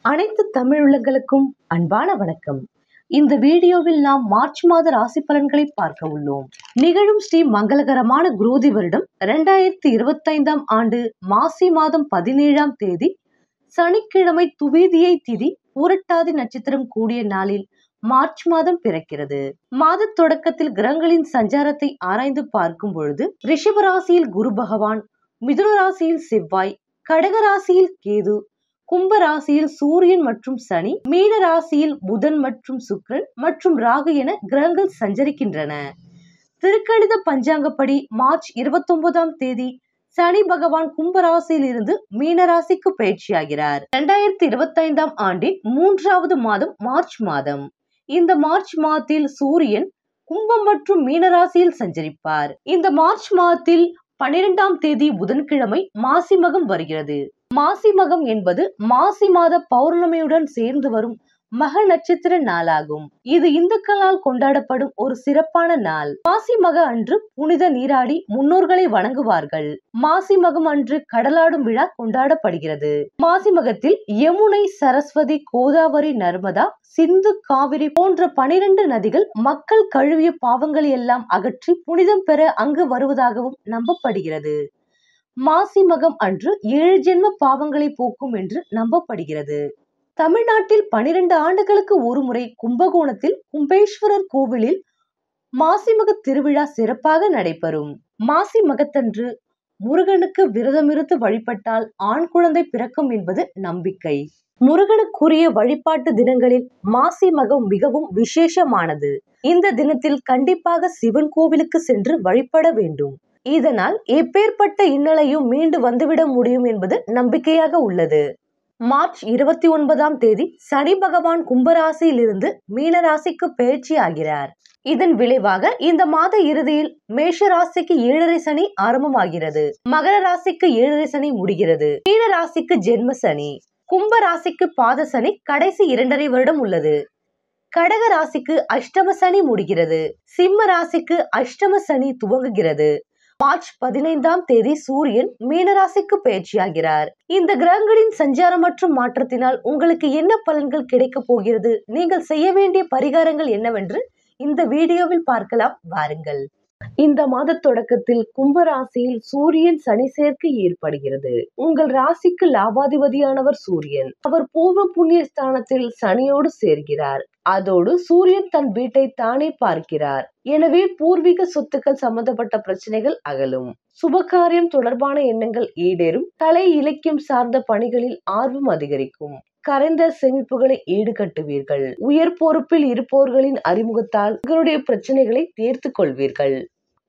அனைத்து தமிழுள்ளங்களுக்கும் அன்பான வணக்கம். இந்த வீடியோவில் நாம் மார்ச் மாத ராசி பலன்களை பார்க்க உள்ளோம். நிகழும் ஸ்ரீ மங்களகரமான குரோதி வருடம் 2025 ஆண்டு மாசி மாதம் 17ஆம் தேதி சனிக்கிழமை துவிதியை திதி பூரட்டாதி நட்சத்திரம் கூடிய நாளில் மார்ச் மாதம் பிறக்கிறது. மாத தொடக்கத்தில் கிரகங்களின் சஞ்சாரத்தை ஆராய்ந்து பார்க்கும் பொழுது ரிஷப ராசியில் குரு பகவான், மிதுன ராசியில் செவ்வாய், கடக ராசியில் கேது, கும்ப ராசியில் சூரியன் மற்றும் சனி, மீன ராசியில் புதன் மற்றும் சுக்கிரன் மற்றும் ராகு என கிரகங்கள் சஞ்சரிக்கின்றன. திருக்கணித பஞ்சாங்கப்படி மார்ச் 29ஆம் தேதி சனி பகவான் கும்ப ராசியில் இருந்து மீன ராசிக்கு பயிற்சியாகிறார். 2025ஆம் ஆண்டின் 3வது மாதம் மார்ச் மாதம். இந்த மார்ச் மாதத்தில் சூரியன் கும்பம் மற்றும் மீன ராசியில் சஞ்சரிப்பார். இந்த மார்ச் மாதத்தில் 12ஆம் தேதி புதன்கிழமை மாசி மகம் வருகிறது. மாசி மகம் என்பது மாசி மாத பௌர்ணமியுடன் சேர்ந்து வரும் மக நட்சத்திர நாளாகும். இது இந்துக்களால் கொண்டாடப்படும் ஒரு சிறப்பான நாள். மாசி மக அன்று புனித நீராடி முன்னோர்களை வணங்குவார்கள். மாசி மகம் அன்று கடலாடும் விழா கொண்டாடப்படுகிறது. மாசி மகத்தில் யமுனை, சரஸ்வதி, கோதாவரி, நர்மதா, சிந்து, காவிரி போன்ற 12 நதிகள் மக்கள் கழுவிய பாவங்களை எல்லாம் அகற்றி புனிதம் பெற அங்கு வருவதாகவும் நம்பப்படுகிறது. மாசி மகம் அன்று 7 ஜென்ம பாவங்களை போக்கும் என்று நம்பப்படுகிறது. தமிழ்நாட்டில் 12 ஆண்டுகளுக்கு ஒருமுறை கும்பகோணத்தில் கும்பேஸ்வரர் கோவிலில் மாசிமக திருவிழா சிறப்பாக நடைபெறும். மாசி மகத்தன்று முருகனுக்கு விரதமிருந்து வழிபட்டால் ஆண் குழந்தை பிறக்கும் என்பது நம்பிக்கை. முருகனுக்குரிய வழிபாட்டு தினங்களில் மாசி மகம் மிகவும் விசேஷமானது. இந்த தினத்தில் கண்டிப்பாக சிவன் கோவிலுக்கு சென்று வழிபட வேண்டும். இதனால் எப்பேற்பட்ட இன்னலையும் மீண்டு வந்துவிட முடியும் என்பது நம்பிக்கையாக உள்ளது. மார்ச் 29ஆம் தேதி சனி பகவான் கும்பராசியில் இருந்து மீன ராசிக்கு பயிற்சி ஆகிறார். இதன் விளைவாக இந்த மாத இறுதியில் மேஷ ராசிக்கு 7.5 சனி ஆரம்பமாகிறது. மகர ராசிக்கு 7.5 சனி முடிகிறது. மீன ராசிக்கு ஜென்ம சனி, கும்ப ராசிக்கு பாத சனி கடைசி 2.5 வருடம் உள்ளது. கடக ராசிக்கு அஷ்டம சனி முடிகிறது. சிம்ம ராசிக்கு அஷ்டம சனி துவங்குகிறது. மார்ச் 15ஆம் தேதி சூரியன் மீனராசிக்கு பயிற்சியாகிறார். இந்த கிரகங்களின் சஞ்சாரம் மற்றும் மாற்றத்தினால் உங்களுக்கு என்ன பலன்கள் கிடைக்க போகிறது, நீங்கள் செய்ய வேண்டிய பரிகாரங்கள் என்னவென்று இந்த வீடியோவில் பார்க்கலாம் வாருங்கள். இந்த மாத தொடக்கத்தில் கும்ப ராசியில் சூரியன் சனி சேர்க்கை ஏற்படுகிறது. உங்கள் ராசிக்கு லாபாதிபதியானவர் சூரியன். அவர் பூர்வ புண்ணிய ஸ்தானத்தில் சனியோடு சேர்கிறார். அதோடு சூரியன் தன் வீட்டை தானே பார்க்கிறார். எனவே பூர்வீக சொத்துக்கள் சம்பந்தப்பட்ட பிரச்சனைகள் அகலும். சுபகாரியம் தொடர்பான எண்ணங்கள் ஈடேறும். கலை இலக்கியம் சார்ந்த பணிகளில் ஆர்வம் அதிகரிக்கும். கரைந்த சேமிப்புகளை ஈடுகட்டுவீர்கள். உயர் பொறுப்பில் இருப்பவர்களின் அறிமுகத்தால் உங்களுடைய பிரச்சனைகளை தீர்த்து கொள்வீர்கள்.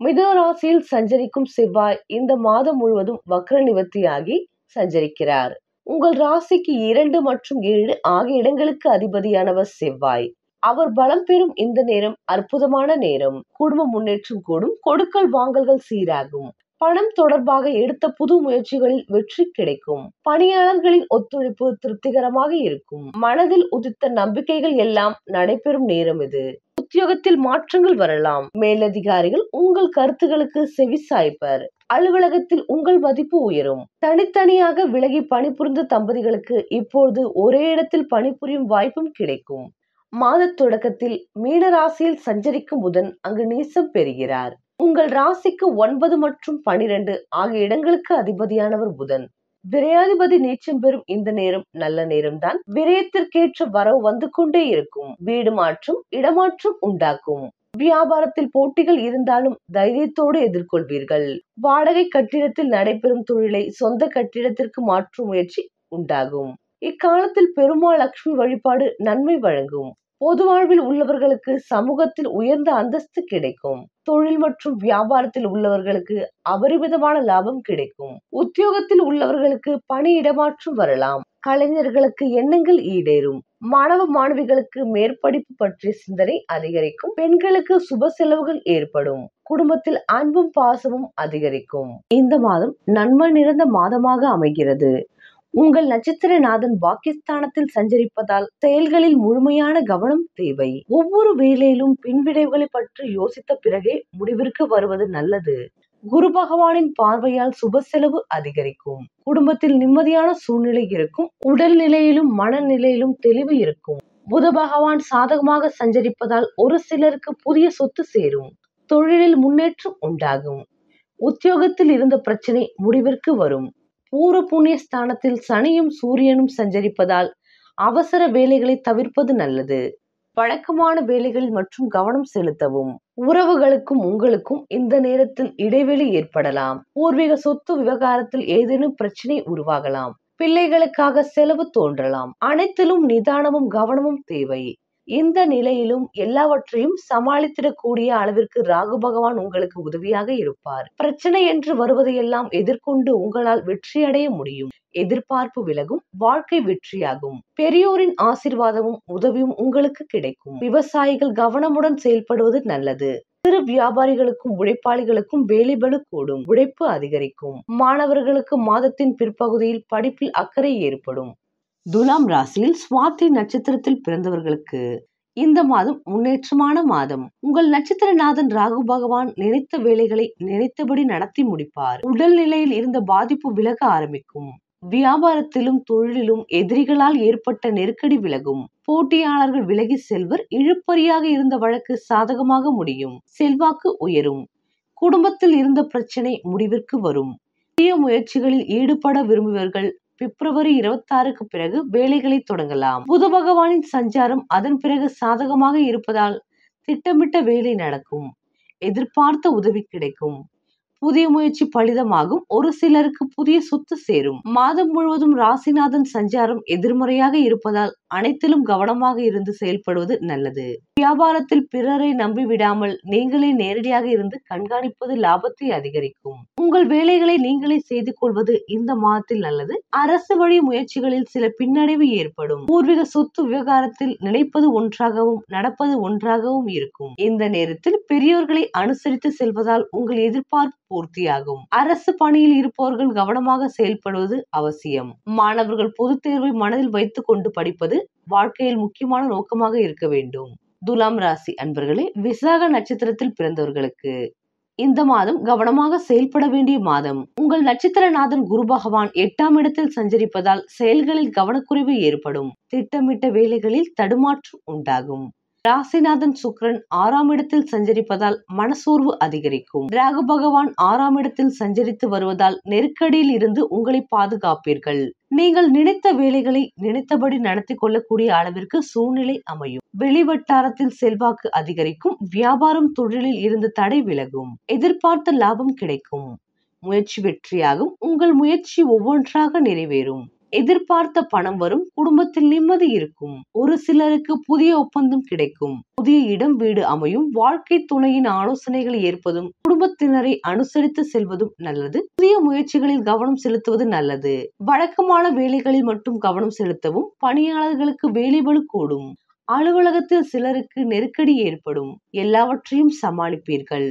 மிதுன ராசியில் சஞ்சரிக்கும் செவ்வாய் இந்த மாதம் முழுவதும் வக்ர நிவர்த்தியாகி சஞ்சரிக்கிறார். உங்கள் ராசிக்கு 2 மற்றும் 7 ஆகிய இடங்களுக்கு அதிபதியானவர் செவ்வாய். அவர் பலம் பெறும் இந்த நேரம் அற்புதமான நேரம். குடும்ப முன்னேற்றம் கூடும். கொடுக்கல் வாங்கல்கள் சீராகும். பணம் தொடர்பாக எடுத்த புது முயற்சிகளில் வெற்றி கிடைக்கும். பணியாளர்களின் ஒத்துழைப்பு திருப்திகரமாக இருக்கும். மனதில் உதித்த நம்பிக்கைகள் எல்லாம் நடைபெறும் நேரம் இது. உத்தியோகத்தில் மாற்றங்கள் வரலாம். மேலதிகாரிகள் உங்கள் கருத்துகளுக்கு செவி சாய்ப்பர். அலுவலகத்தில் உங்கள் மதிப்பு உயரும். தனித்தனியாக விலகி பணிபுரிந்த தம்பதிகளுக்கு இப்பொழுது ஒரே இடத்தில் பணிபுரியும் வாய்ப்பும் கிடைக்கும். மாத தொடக்கத்தில் மீன ராசியில் சஞ்சரிக்கும் புதன் அங்கு நீசம் பெறுகிறார். உங்கள் ராசிக்கு 9 மற்றும் 12 ஆகிய இடங்களுக்கு அதிபதியானவர் புதன். விரையாதிபதி நீச்சம் பெறும் இந்த நேரம் நல்ல நேரம்தான். விரயத்திற்கேற்ற வரவு வந்து கொண்டே இருக்கும். வீடு மாற்றம், இடமாற்றம் உண்டாக்கும். வியாபாரத்தில் போட்டிகள் இருந்தாலும் தைரியத்தோடு எதிர்கொள்வீர்கள். வாடகை கட்டிடத்தில் நடைபெறும் தொழிலை சொந்த கட்டிடத்திற்கு மாற்றும் முயற்சி உண்டாகும். இக்காலத்தில் பெருமாள் லட்சுமி வழிபாடு நன்மை வழங்கும். பொது வாழ்வில் உள்ளவர்களுக்கு சமூகத்தில் உயர்ந்த அந்தஸ்து கிடைக்கும். தொழில் மற்றும் வியாபாரத்தில் உள்ளவர்களுக்கு அபரிமிதமான லாபம் கிடைக்கும். உத்தியோகத்தில் உள்ளவர்களுக்கு பணி இடமாற்றம் வரலாம். கலைஞர்களுக்கு எண்ணங்கள் ஈடேறும். மாணவ மாணவிகளுக்கு மேற்படிப்பு பற்றிய சிந்தனை அதிகரிக்கும். பெண்களுக்கு சுப செலவுகள் ஏற்படும். குடும்பத்தில் அன்பும் பாசமும் அதிகரிக்கும். இந்த மாதம் நன்மை நிறைந்த மாதமாக அமைகிறது. உங்கள் நட்சத்திரநாதன் பாக்கியஸ்தானத்தில் சஞ்சரிப்பதால் செயல்களில் முழுமையான கவனம் தேவை. ஒவ்வொரு வேலையிலும் பின்விளைவுகளை பற்றி யோசித்த பிறகே முடிவிற்கு வருவது நல்லது. குரு பகவானின் பார்வையால் சுப செலவு அதிகரிக்கும். குடும்பத்தில் நிம்மதியான சூழ்நிலை இருக்கும். உடல் நிலையிலும் மனநிலையிலும் தெளிவு இருக்கும். புத பகவான் சாதகமாக சஞ்சரிப்பதால் ஒரு சிலருக்கு புதிய சொத்து சேரும். தொழிலில் முன்னேற்றம் உண்டாகும். உத்தியோகத்தில் இருந்த பிரச்சனை முடிவிற்கு வரும். பூர்வ புண்ணிய ஸ்தானத்தில் சனியும் சூரியனும் சஞ்சரிப்பதால் அவசர வேலைகளை தவிர்ப்பது நல்லது. வழக்கமான வேலைகளில் மற்றும் கவனம் செலுத்தவும். உறவுகளுக்கும் உங்களுக்கும் இந்த நேரத்தில் இடைவெளி ஏற்படலாம். பூர்வீக சொத்து விவகாரத்தில் ஏதேனும் பிரச்சனை உருவாகலாம். பிள்ளைகளுக்காக செலவு தோன்றலாம். அனைத்திலும் நிதானமும் கவனமும் தேவை. இந்த நிலையிலும் எல்லாவற்றையும் சமாளித்திடக்கூடிய அளவிற்கு ராகு பகவான் உங்களுக்கு உதவியாக இருப்பார். பிரச்சனை என்று வருவதையெல்லாம் எதிர்கொண்டு உங்களால் வெற்றியடைய முடியும். எதிர்பார்ப்பு விலகும். வாழ்க்கை வெற்றியாகும். பெரியோரின் ஆசீர்வாதமும் உதவியும் உங்களுக்கு கிடைக்கும். விவசாயிகள் கவனமுடன் செயல்படுவது நல்லது. சிறு வியாபாரிகளுக்கும் உழைப்பாளிகளுக்கும் வேலைபளு கூடும். உழைப்பு அதிகரிக்கும். மாணவர்களுக்கு மாதத்தின் பிற்பகுதியில் படிப்பில் அக்கறை ஏற்படும். துலாம் ராசியில் சுவாதி நட்சத்திரத்தில் பிறந்தவர்களுக்கு இந்த மாதம் முன்னேற்றமான மாதம். உங்கள் நட்சத்திரநாதன் ராகு பகவான் நினைத்த வேலைகளை நினைத்தபடி நடத்தி முடிப்பார். உடல் நிலையில் இருந்த பாதிப்பு விலக ஆரம்பிக்கும். வியாபாரத்திலும் தொழிலிலும் எதிரிகளால் ஏற்பட்ட நெருக்கடி விலகும். போட்டியாளர்கள் விலகி செல்வர். இழுபறியாக இருந்த வழக்கு சாதகமாக முடியும். செல்வாக்கு உயரும். குடும்பத்தில் இருந்த பிரச்சனை முடிவிற்கு வரும். புதிய முயற்சிகளில் ஈடுபட விரும்புபவர்கள் பிப்ரவரி 26க்கு பிறகு வேலைகளை தொடங்கலாம். புத பகவானின் சஞ்சாரம் அதன் பிறகு சாதகமாக இருப்பதால் திட்டமிட்ட வேலை நடக்கும். எதிர்பார்த்த உதவி கிடைக்கும். புதிய முயற்சி பலிதமாகும். ஒரு சிலருக்கு புதிய சொத்து சேரும். மாதம் முழுவதும் ராசிநாதன் சஞ்சாரம் எதிர்மறையாக இருப்பதால் அனைத்திலும் கவனமாக இருந்து செயல்படுவது நல்லது. வியாபாரத்தில் பிறரை நம்பி விடாமல் நீங்களே நேரடியாக இருந்து கண்காணிப்பது லாபத்தை அதிகரிக்கும். உங்கள் வேலைகளை நீங்களே செய்து கொள்வது இந்த மாதத்தில் நல்லது. அரசு வழி முயற்சிகளில் சில பின்னடைவு ஏற்படும். பூர்வீக சொத்து விவகாரத்தில் நினைப்பது ஒன்றாகவும் நடப்பது ஒன்றாகவும் இருக்கும். இந்த நேரத்தில் பெரியோர்களை அனுசரித்து செல்வதால் உங்கள் எதிர்பார்ப்பு பூர்த்தியாகும். அரசு பணியில் இருப்பவர்கள் கவனமாக செயல்படுவது அவசியம். மாணவர்கள் பொதுத் தேர்வை மனதில் வைத்துக் கொண்டு படிப்பது வாழ்க்கையில் முக்கியமான நோக்கமாக இருக்க வேண்டும். துலாம் ராசி அன்பர்களே, விசாக நட்சத்திரத்தில் பிறந்தவர்களுக்கு இந்த மாதம் கவனமாக செயல்பட வேண்டிய மாதம். உங்கள் நட்சத்திரநாதன் குரு பகவான் 8ஆம் இடத்தில் சஞ்சரிப்பதால் செயல்களில் கவனக்குறைவு ஏற்படும். திட்டமிட்ட வேலைகளில் தடுமாற்றம் உண்டாகும். ராசிநாதன் சுக்கிரன் 6ஆம் இடத்தில் சஞ்சரிப்பதால் மனசோர்வு அதிகரிக்கும். ராகு பகவான் 6ஆம் இடத்தில் சஞ்சரித்து வருவதால் நெருக்கடியில் இருந்து உங்களை பாதுகாப்பீர்கள். நீங்கள் நினைத்த வேலைகளை நினைத்தபடி நடத்தி கொள்ளக்கூடிய அளவிற்கு சூழ்நிலை அமையும். வெளிவட்டாரத்தில் செல்வாக்கு அதிகரிக்கும். வியாபாரம் தொழிலில் இருந்து தடை விலகும். எதிர்பார்த்த லாபம் கிடைக்கும். முயற்சி வெற்றியாகும். உங்கள் முயற்சி ஒவ்வொன்றாக நிறைவேறும். எதிர்பார்த்த பணம் வரும். குடும்பத்தில் நிம்மதி இருக்கும். ஒரு சிலருக்கு புதிய ஒப்பந்தம் கிடைக்கும். புதிய இடம் வீடு அமையும். வாழ்க்கை துணையின் ஆலோசனைகளை ஏற்பதும் குடும்பத்தினரை அனுசரித்து செல்வதும் நல்லது. புதிய முயற்சிகளில் கவனம் செலுத்துவது நல்லது. வழக்கமான வேலைகளில் மட்டும் கவனம் செலுத்தவும். பணியாளர்களுக்கு வேலைபளு கூடும். அலுவலகத்தில் சிலருக்கு நெருக்கடி ஏற்படும். எல்லாவற்றையும் சமாளிப்பீர்கள்.